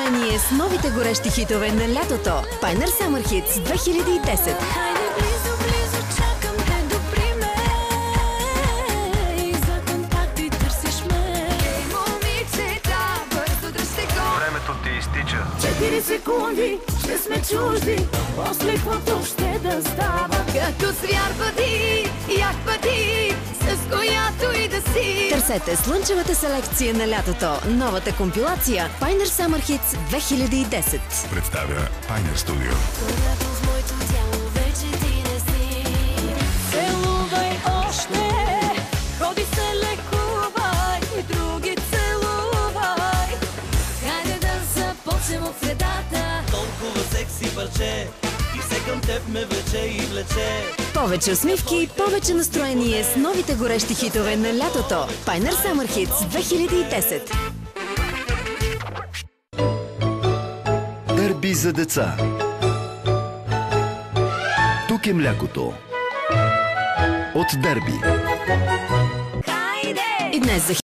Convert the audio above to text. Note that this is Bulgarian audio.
настроение с новите горещи хитове на лятото. Pioneer Summer Hits 2010. Времето ти изтича. 4 секунди, ще сме чужди, после каквото ще да става. Като свяр бъди, як бъди, с която и да си. Търсете слънчевата селекция на лятото. Новата компилация Pioneer Summer Hits 2010. Представя Pioneer Studio. Целувай още, ходи се лекувай, други целувай. Хайде да започнем от средата. Толкова секси парче, и все към теб ме влече и влече. Повече усмивки, повече настроение с новите горещи хитове на лятото. Pioneer Summer Hits 2010. Дерби за деца. Тук е млякото. От Дерби. И днес за